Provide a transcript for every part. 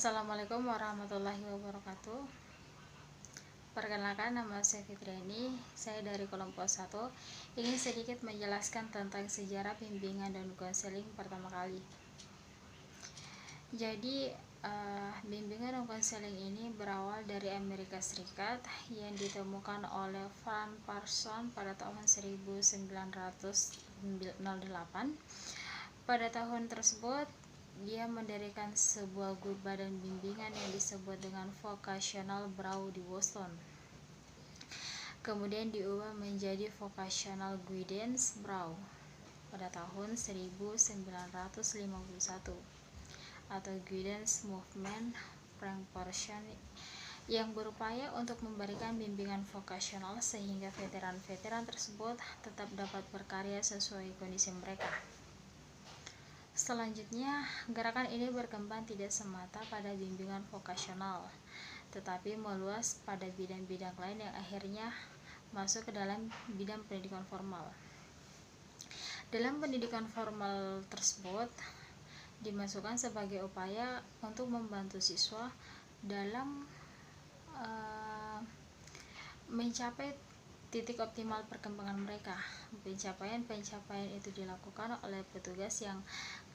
Assalamualaikum warahmatullahi wabarakatuh. Perkenalkan, nama saya Fitriani. Saya dari kelompok 1. Ingin sedikit menjelaskan tentang sejarah bimbingan dan konseling pertama kali. Jadi, bimbingan dan konseling ini berawal dari Amerika Serikat yang ditemukan oleh Van Parsons pada tahun 1908. Pada tahun tersebut, dia mendirikan sebuah grup badan bimbingan yang disebut dengan Vocational Bureau di Boston. Kemudian diubah menjadi Vocational Guidance Bureau pada tahun 1951 atau Guidance Movement Francophonie yang berupaya untuk memberikan bimbingan vokasional sehingga veteran-veteran tersebut tetap dapat berkarya sesuai kondisi mereka. Selanjutnya, gerakan ini berkembang tidak semata pada bimbingan vokasional, tetapi meluas pada bidang-bidang lain yang akhirnya masuk ke dalam bidang pendidikan formal. Dalam pendidikan formal tersebut dimasukkan sebagai upaya untuk membantu siswa dalam mencapai titik optimal perkembangan mereka. Pencapaian itu dilakukan oleh petugas yang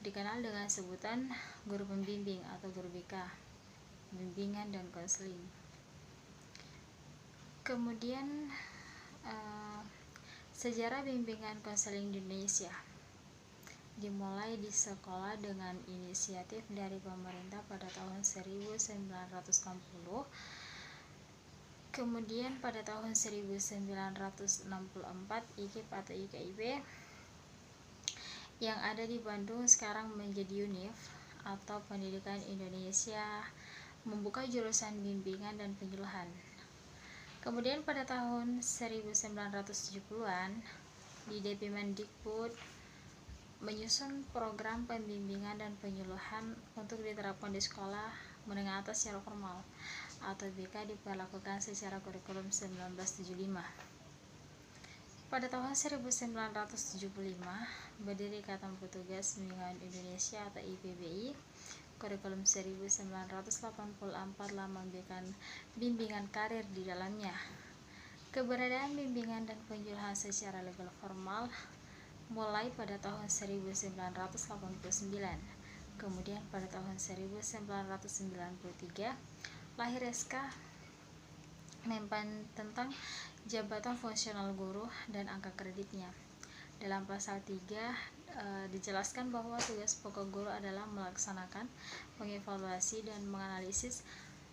dikenal dengan sebutan guru pembimbing atau guru BK, bimbingan dan konseling. Kemudian sejarah bimbingan konseling di Indonesia dimulai di sekolah dengan inisiatif dari pemerintah pada tahun 1960. Kemudian pada tahun 1964 IKIP atau IKIP yang ada di Bandung sekarang menjadi UNIF atau Pendidikan Indonesia membuka jurusan bimbingan dan penyuluhan. Kemudian pada tahun 1970-an di Depdikbud menyusun program pembimbingan dan penyuluhan untuk diterapkan di sekolah menengah atas secara formal atau BK diperlakukan secara kurikulum 1975. Pada tahun 1975 berdiri Ikatan Petugas Bimbingan Indonesia atau IPBI. Kurikulum 1984 telah memberikan bimbingan karir di dalamnya. Keberadaan bimbingan dan penyuluhan secara legal formal mulai pada tahun 1989. Kemudian pada tahun 1993 lahir SK Menpan tentang jabatan fungsional guru dan angka kreditnya. Dalam pasal 3 dijelaskan bahwa tugas pokok guru adalah melaksanakan, mengevaluasi dan menganalisis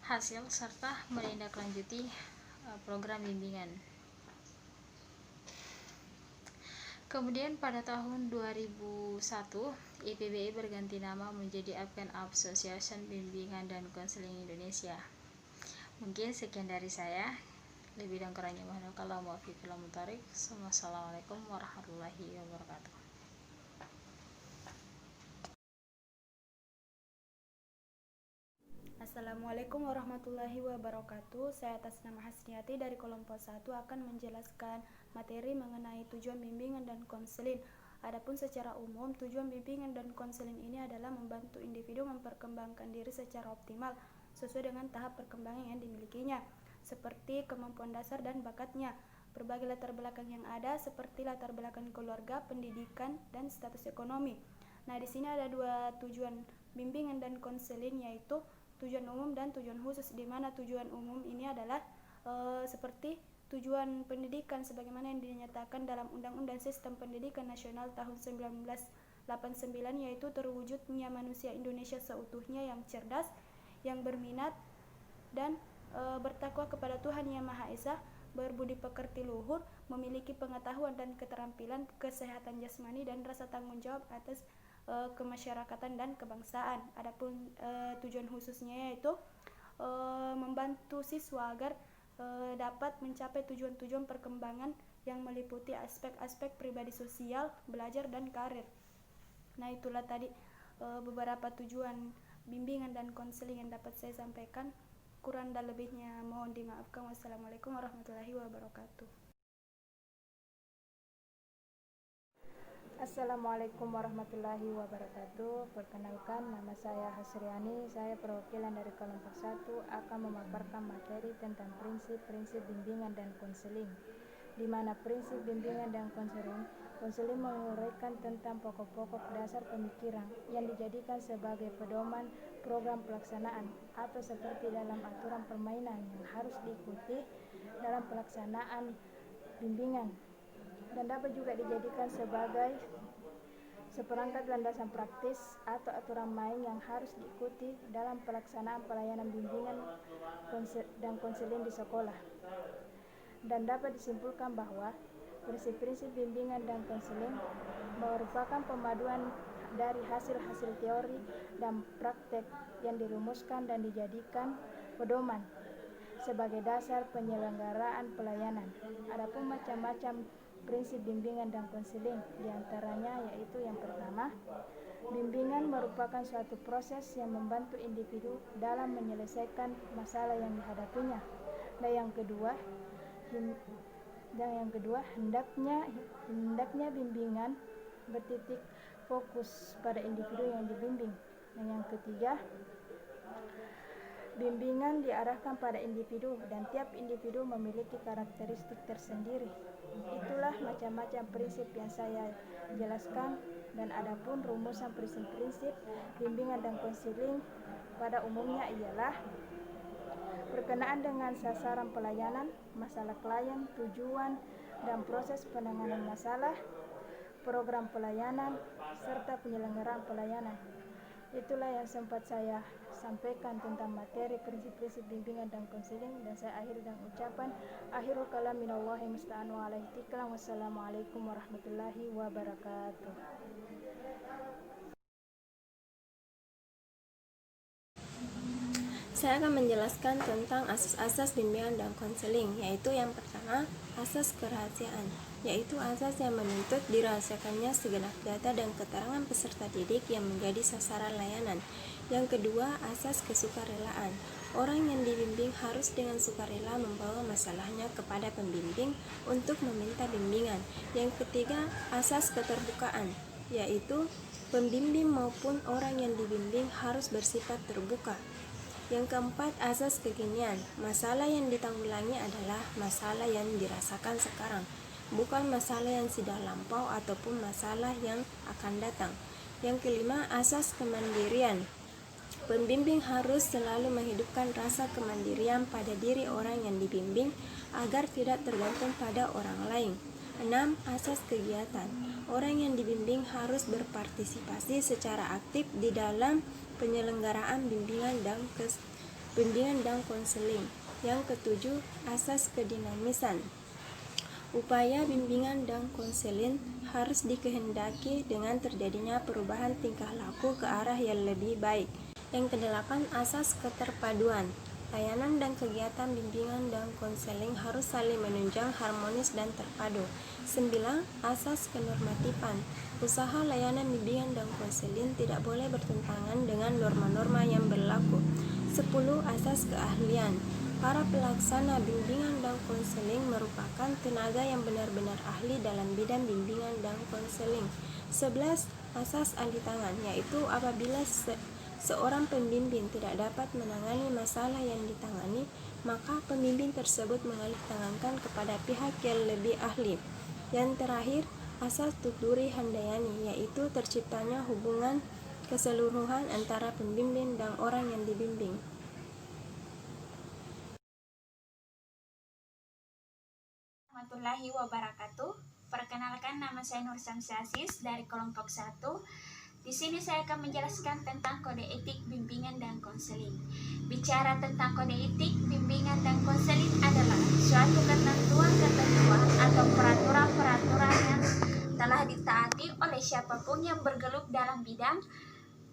hasil serta menindaklanjuti program bimbingan. Kemudian pada tahun 2001 IPBI berganti nama menjadi Advent Association Bimbingan dan Konseling Indonesia. Mungkin sekian dari saya. Lebih dan kurangnya mohon maaf. Kalau mau fiqhul mutarik. Wassalamualaikum warahmatullahi wabarakatuh. Assalamualaikum warahmatullahi wabarakatuh. Saya atas nama Hasniati dari kelompok 1 akan menjelaskan materi mengenai tujuan bimbingan dan konseling. Adapun secara umum, tujuan bimbingan dan konseling ini adalah membantu individu memperkembangkan diri secara optimal sesuai dengan tahap perkembangan yang dimilikinya, seperti kemampuan dasar dan bakatnya, berbagai latar belakang yang ada seperti latar belakang keluarga, pendidikan, dan status ekonomi. Nah, di sini ada dua tujuan bimbingan dan konseling, yaitu tujuan umum dan tujuan khusus, di mana tujuan umum ini adalah seperti tujuan pendidikan sebagaimana yang dinyatakan dalam Undang-Undang Sistem Pendidikan Nasional tahun 1989, yaitu terwujudnya manusia Indonesia seutuhnya yang cerdas, yang berminat dan bertakwa kepada Tuhan Yang Maha Esa, berbudi pekerti luhur, memiliki pengetahuan dan keterampilan, kesehatan jasmani dan rasa tanggung jawab atas kemasyarakatan dan kebangsaan. Adapun tujuan khususnya yaitu membantu siswa agar dapat mencapai tujuan-tujuan perkembangan yang meliputi aspek-aspek pribadi, sosial, belajar dan karir. Nah, itulah tadi beberapa tujuan bimbingan dan konseling yang dapat saya sampaikan. Kurang dan lebihnya mohon dimaafkan. Wassalamualaikum warahmatullahi wabarakatuh. Assalamualaikum warahmatullahi wabarakatuh. Perkenalkan, nama saya Hasriani. Saya perwakilan dari kelompok 1 akan memaparkan materi tentang prinsip-prinsip bimbingan dan konseling, di mana prinsip bimbingan dan konseling menguraikan tentang pokok-pokok dasar pemikiran yang dijadikan sebagai pedoman program pelaksanaan atau seperti dalam aturan permainan yang harus diikuti dalam pelaksanaan bimbingan, dan dapat juga dijadikan sebagai seperangkat landasan praktis atau aturan main yang harus diikuti dalam pelaksanaan pelayanan bimbingan dan konseling di sekolah. Dan dapat disimpulkan bahwa prinsip-prinsip bimbingan dan konseling merupakan pemaduan dari hasil-hasil teori dan praktek yang dirumuskan dan dijadikan pedoman sebagai dasar penyelenggaraan pelayanan. Adapun macam-macam prinsip bimbingan dan konseling, diantaranya yaitu yang pertama, bimbingan merupakan suatu proses yang membantu individu dalam menyelesaikan masalah yang dihadapinya. Dan yang kedua, hendaknya bimbingan bertitik fokus pada individu yang dibimbing. Dan yang ketiga, bimbingan diarahkan pada individu dan tiap individu memiliki karakteristik tersendiri. Itulah macam-macam prinsip yang saya jelaskan, dan adapun rumusan prinsip-prinsip bimbingan dan konseling pada umumnya ialah berkenaan dengan sasaran pelayanan, masalah klien, tujuan dan proses penanganan masalah, program pelayanan, serta penyelenggaraan pelayanan. Itulah yang sempat saya sampaikan tentang materi prinsip-prinsip bimbingan dan konseling, dan saya akhiri dengan ucapan akhirul kalam minallahi musta'an wa alaihi tiklam. Wassalamualaikum warahmatullahi wabarakatuh. Saya akan menjelaskan tentang asas-asas bimbingan dan konseling, yaitu yang pertama, asas kerahasiaan, yaitu asas yang menuntut dirahasiakannya segenap data dan keterangan peserta didik yang menjadi sasaran layanan. Yang kedua, asas kesukarelaan. Orang yang dibimbing harus dengan sukarela membawa masalahnya kepada pembimbing untuk meminta bimbingan. Yang ketiga, asas keterbukaan, yaitu pembimbing maupun orang yang dibimbing harus bersifat terbuka. Yang keempat, asas kekinian. Masalah yang ditanggulangi adalah masalah yang dirasakan sekarang, bukan masalah yang sudah lampau ataupun masalah yang akan datang. Yang kelima, asas kemandirian. Pembimbing harus selalu menghidupkan rasa kemandirian pada diri orang yang dibimbing agar tidak tergantung pada orang lain. 6. Asas kegiatan. Orang yang dibimbing harus berpartisipasi secara aktif di dalam penyelenggaraan bimbingan dan konseling. Yang ketujuh, asas kedinamisan. Upaya bimbingan dan konseling harus dikehendaki dengan terjadinya perubahan tingkah laku ke arah yang lebih baik. Yang kedelapan, asas keterpaduan. Layanan dan kegiatan bimbingan dan konseling harus saling menunjang, harmonis, dan terpadu. 9. Asas kenormatifan. Usaha layanan bimbingan dan konseling tidak boleh bertentangan dengan norma-norma yang berlaku. 10. Asas keahlian. Para pelaksana bimbingan dan konseling merupakan tenaga yang benar-benar ahli dalam bidang bimbingan dan konseling. 11. Asas alih tangan, yaitu apabila seorang pembimbing tidak dapat menangani masalah yang ditangani, maka pembimbing tersebut mengalih tangankan kepada pihak yang lebih ahli. Yang terakhir, asas tuturi handayani, yaitu terciptanya hubungan keseluruhan antara pembimbing dan orang yang dibimbing. Warahmatullahi wabarakatuh. Perkenalkan, nama saya Nur Syamsiasis dari kelompok 1. Di sini saya akan menjelaskan tentang kode etik bimbingan dan konseling. Bicara tentang kode etik bimbingan dan konseling adalah suatu ketentuan atau peraturan-peraturan yang telah ditaati oleh siapapun yang bergelut dalam bidang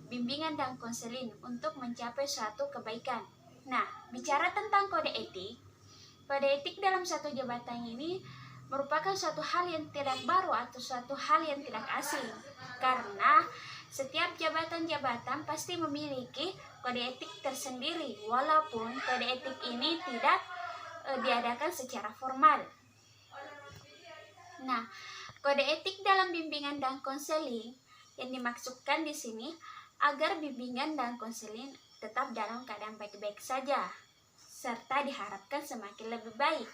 bimbingan dan konseling untuk mencapai suatu kebaikan. Nah, bicara tentang kode etik dalam satu jabatan ini merupakan suatu hal yang tidak baru atau suatu hal yang tidak asing, karena setiap jabatan-jabatan pasti memiliki kode etik tersendiri, walaupun kode etik ini tidak diadakan secara formal. Nah, kode etik dalam bimbingan dan konseling yang dimaksudkan di sini agar bimbingan dan konseling tetap dalam keadaan baik-baik saja, serta diharapkan semakin lebih baik.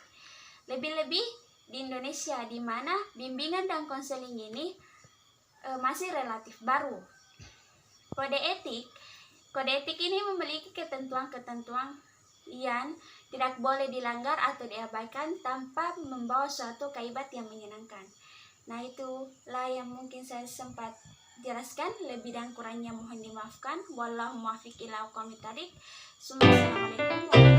Lebih-lebih di Indonesia, di mana bimbingan dan konseling ini masih relatif baru. Kode etik ini memiliki ketentuan-ketentuan yang tidak boleh dilanggar atau diabaikan tanpa membawa suatu kaibat yang menyenangkan. Nah, itulah yang mungkin saya sempat jelaskan. Lebih dan kurangnya mohon dimaafkan. Wallahu muwaffiq ila aqwamit thoriq. Assalamualaikum warahmatullahi wabarakatuh.